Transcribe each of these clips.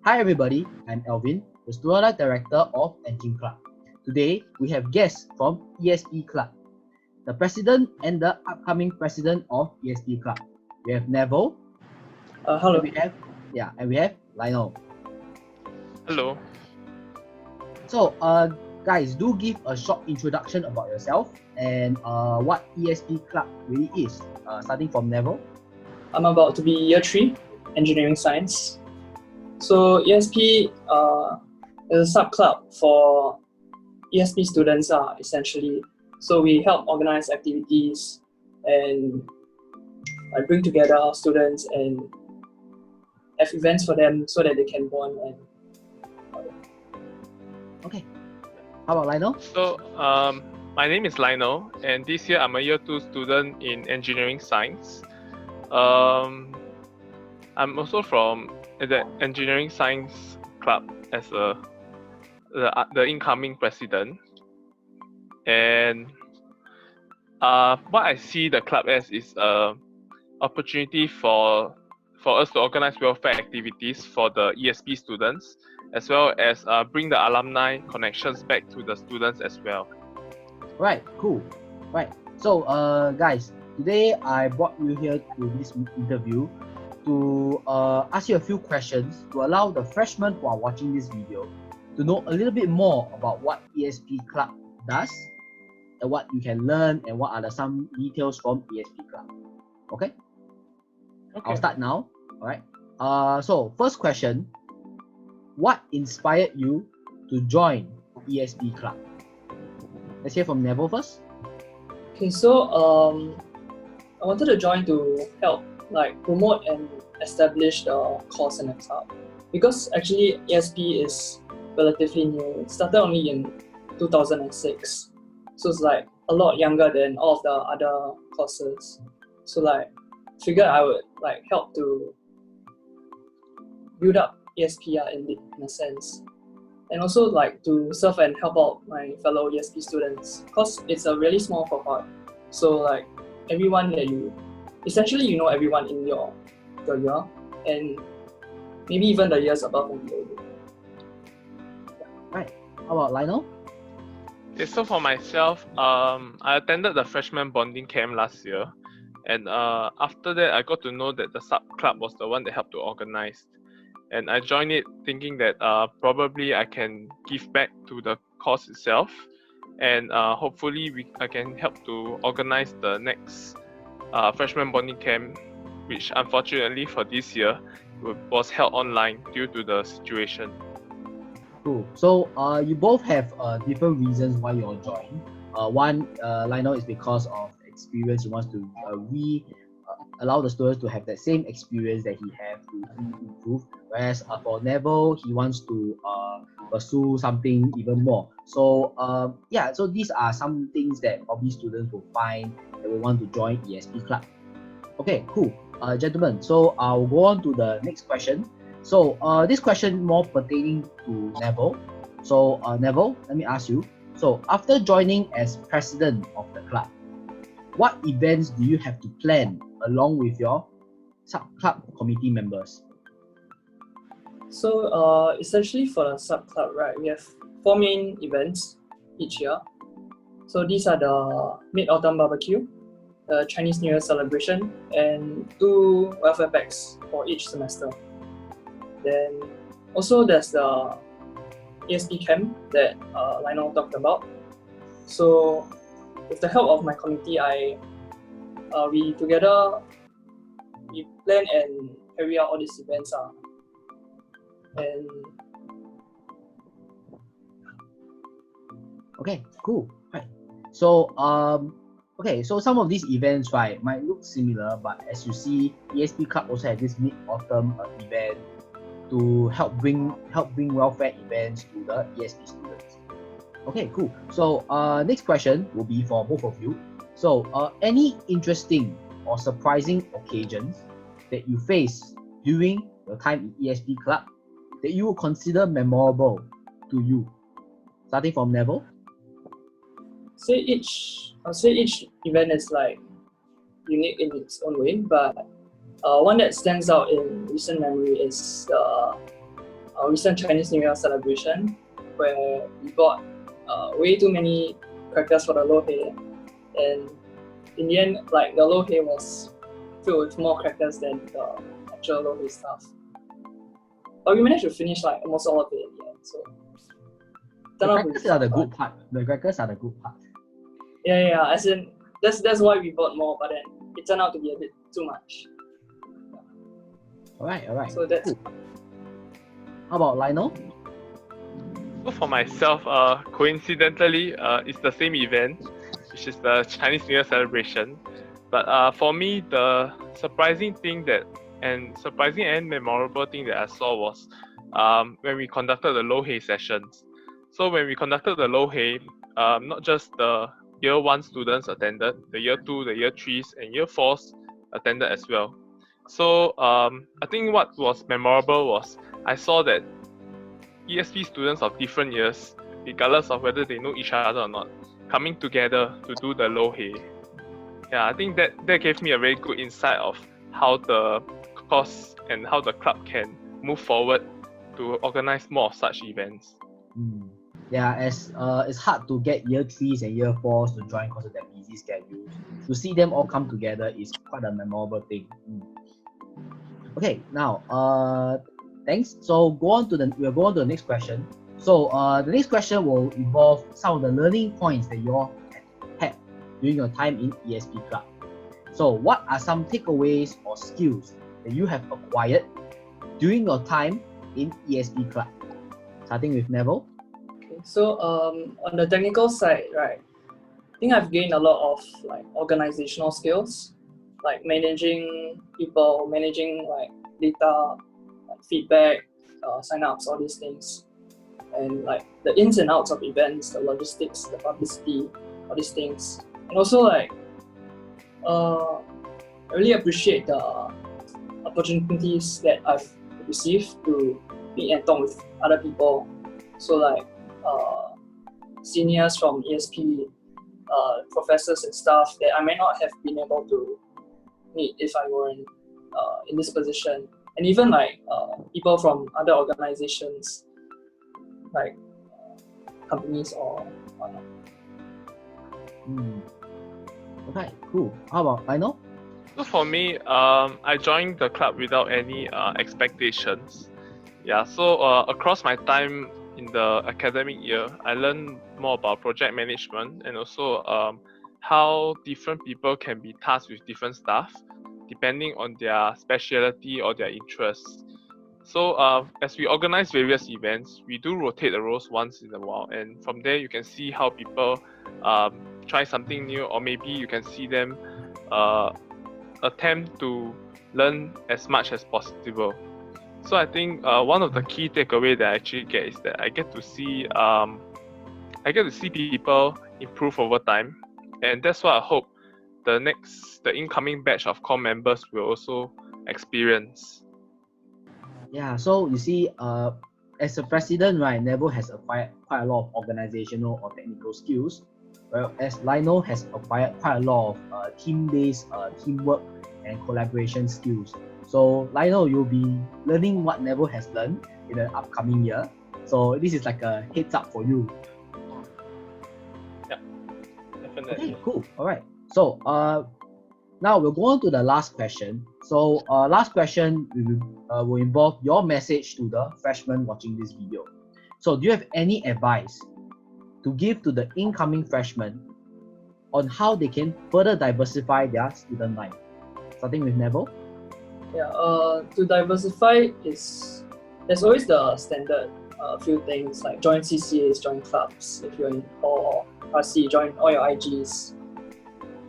Hi everybody, I'm Elvin, the Student Director of Engine Club. Today, we have guests from ESP Club, the President and the upcoming President of ESP Club. We have Neville. Hello. And we have Lionel. Hello. So, guys, do give a short introduction about yourself and what ESP Club really is. Starting from Neville. I'm about to be year 3, engineering science. So ESP is a sub-club for ESP students essentially. So we help organize activities and bring together our students and have events for them so that they can bond. Okay. How about Lionel? So, my name is Lionel, and this year I'm a year 2 student in engineering science. I'm also from the engineering science club as the incoming president. And what I see the club as is a opportunity for us to organize welfare activities for the ESP students, as well as bring the alumni connections back to the students as well. Right, cool. Right. So, guys, today I brought you here to this interview to ask you a few questions to allow the freshmen who are watching this video to know a little bit more about what ESP Club does and what you can learn and what are some details from ESP Club. Okay? I'll start now. All right. So first question: what inspired you to join ESP Club? Let's hear from Neville first. Okay, so I wanted to join to help promote and establish the cause in the club, because actually ESP is relatively new. It started only in 2006, so it's a lot younger than all of the other courses. So figured I would help to build up ESP in a sense, and also to serve and help out my fellow ESP students, because it's a really small cohort. So everyone that essentially you know everyone in your year, and maybe even the years above and below you. Right. How about Lionel? Okay, so for myself, I attended the freshman bonding camp last year, and after that I got to know that the sub club was the one that helped to organize, and I joined it thinking that probably I can give back to the cause itself, and hopefully I can help to organize the next freshman bonding camp, which unfortunately for this year was held online due to the situation. Cool. So you both have different reasons why you all joined. One, Lionel, is because of experience. He wants to allow the students to have that same experience that he have to improve. Whereas for Neville, he wants to pursue something even more. So so these are some things that probably students will find that will want to join ESP Club. Okay, cool. Gentlemen, so I'll go on to the next question. So this question more pertaining to Neville. So Neville, let me ask you. So after joining as president of the club, what events do you have to plan along with your sub-club committee members? So essentially for the sub-club, right, we have 4 main events each year. So these are the Mid-Autumn Barbecue, the Chinese New Year celebration, and 2 welfare packs for each semester. Then also there's the ESP camp that Lionel talked about. So with the help of my committee, we plan and carry out all these events. And okay, cool. Right. So so some of these events, right, might look similar, but as you see, ESP Club also has this mid-autumn event to help bring welfare events to the ESP students. Okay, cool. So next question will be for both of you. So any interesting or surprising occasions that you face during your time in ESP Club that you would consider memorable to you? Starting from Neville. I'll say each event is unique in its own way, but one that stands out in recent memory is the our recent Chinese New Year celebration, where we bought way too many crackers for the lo hei, and in the end, like the lo hei was filled with more crackers than the actual lo hei stuff. But we managed to finish like almost all of it in the end. So The crackers are the good part. The crackers are the good part. Yeah. As in, that's why we bought more, but then it turned out to be a bit too much. All right. So that's cool. How about Lionel? So for myself, coincidentally, it's the same event, which is the Chinese New Year celebration. But for me, the surprising and memorable thing that I saw was when we conducted the lo hei sessions. So when we conducted the lo hei, not just the year 1 students attended, the year 2, the year 3s, and year 4s attended as well. So I think what was memorable was I saw that ESP students of different years, regardless of whether they know each other or not, coming together to do the lo hei. Yeah, I think that gave me a very good insight of how the course and how the club can move forward to organize more of such events. Yeah, as it's hard to get year 3s and year 4s to join because of their busy schedules. To see them all come together is quite a memorable thing. Okay, now thanks. So we'll go on to the next question. So the next question will involve some of the learning points that you all had during your time in ESP club. So what are some takeaways or skills that you have acquired during your time in ESP club? Starting with Neville. okay. So on the technical side, right, I think I've gained a lot of like organizational skills, like managing people, managing like data, like feedback, sign-ups, all these things, and like the ins and outs of events, the logistics, the publicity, all these things, and also like I really appreciate the opportunities that I've received to meet and talk with other people. So like seniors from ESP, professors and staff that I may not have been able to meet if I weren't in this position, and even like people from other organizations, like companies or whatnot. Okay, cool. How about Lionel? So for me, I joined the club without any expectations. Yeah, so across my time in the academic year, I learned more about project management and also how different people can be tasked with different stuff depending on their specialty or their interests. So as we organize various events, we do rotate the roles once in a while, and from there you can see how people try something new, or maybe you can see them attempt to learn as much as possible. So I think one of the key takeaway that I actually get is that I get to see people improve over time, and that's what I hope the incoming batch of core members will also experience. Yeah, so you see, as a president, right, Neville has acquired quite a lot of organizational or technical skills, whereas Lionel has acquired quite a lot of team-based teamwork and collaboration skills. So Lionel, you'll be learning what Neville has learned in the upcoming year. So this is like a heads up for you. Yeah, definitely. Okay, cool. All right. So now we'll go on to the last question. So last question will involve your message to the freshmen watching this video. So do you have any advice to give to the incoming freshmen on how they can further diversify their student life? Starting with Neville. Yeah, to diversify there's always the standard few things like join CCAs, join clubs if you're in or RC, join all your IGs,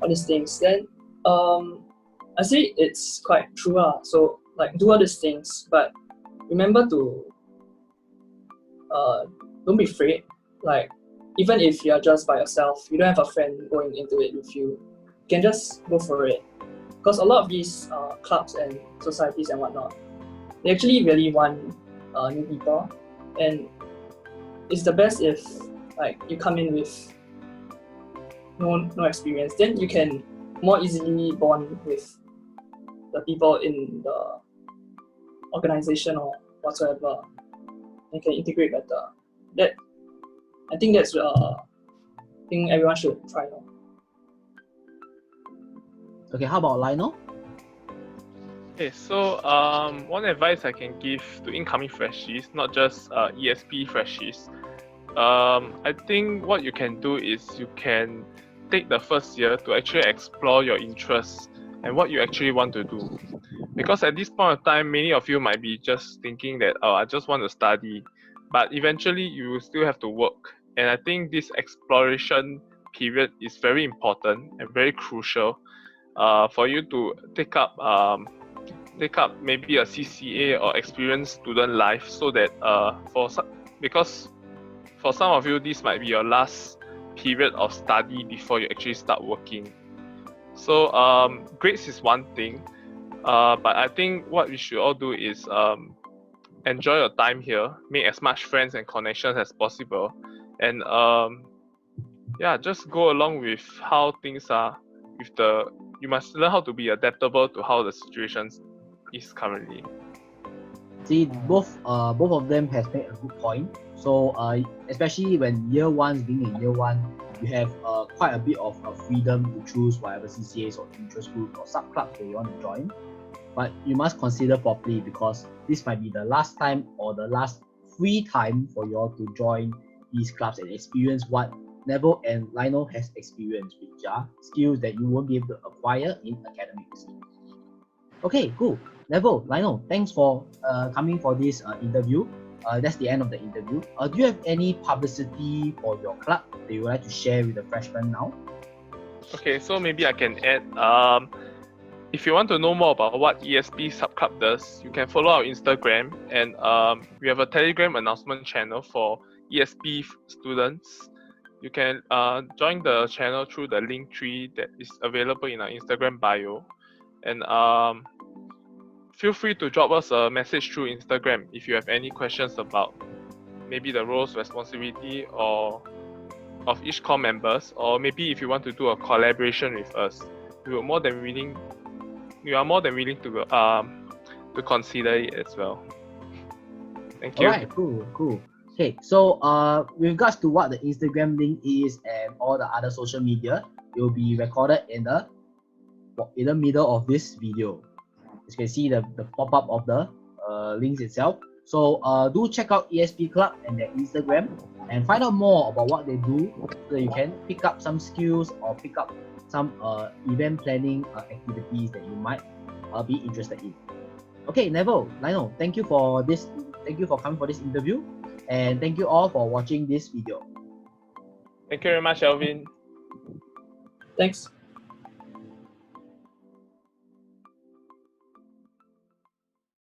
all these things. Then I say it's quite true. So like do all these things, but remember to don't be afraid. Like even if you're just by yourself, you don't have a friend going into it with you, you can just go for it. Because a lot of these clubs and societies and whatnot, they actually really want new people, and it's the best if like you come in with no experience, then you can more easily bond with the people in the organization or whatsoever. and can integrate better. I think that's thing everyone should try out. Okay, how about Lionel? Okay, so one advice I can give to incoming freshies, not just ESP freshies, I think what you can do is you can take the first year to actually explore your interests and what you actually want to do. Because at this point of time, many of you might be just thinking that, oh, I just want to study, but eventually you will still have to work. And I think this exploration period is very important and very crucial for you to take up maybe a CCA or experience student life, so that because for some of you this might be your last period of study before you actually start working. So grades is one thing, but I think what we should all do is enjoy your time here, make as much friends and connections as possible, and just go along with how things are. You must learn how to be adaptable to how the situation is currently. See, both of them has made a good point. So especially when year one, being in year one, you have quite a bit of freedom to choose whatever CCAs or interest groups or sub clubs that you want to join. But you must consider properly, because this might be the last time or the last free time for you all to join these clubs and experience what Neville and Lionel has experienced, which are skills that you won't be able to acquire in academics. Okay, cool. Neville, Lionel, thanks for coming for this interview. That's the end of the interview. Do you have any publicity for your club that you would like to share with the freshmen now? Okay, so maybe I can add, if you want to know more about what ESP subclub does, you can follow our Instagram, and we have a Telegram announcement channel for ESP students. You can join the channel through the link tree that is available in our Instagram bio, and feel free to drop us a message through Instagram if you have any questions about maybe the roles, responsibility or of each core members, or maybe if you want to do a collaboration with us. We are more than willing to consider it as well. Thank you. Alright, cool. Okay, so with regards to what the Instagram link is and all the other social media, it will be recorded in the middle of this video. As you can see the pop-up of the links itself. So do check out ESP Club and their Instagram and find out more about what they do, so you can pick up some skills or pick up some event planning activities that you might be interested in. Okay, Neville, Lionel, thank you for coming for this interview, and thank you all for watching this video. Thank you very much, Alvin. Thanks.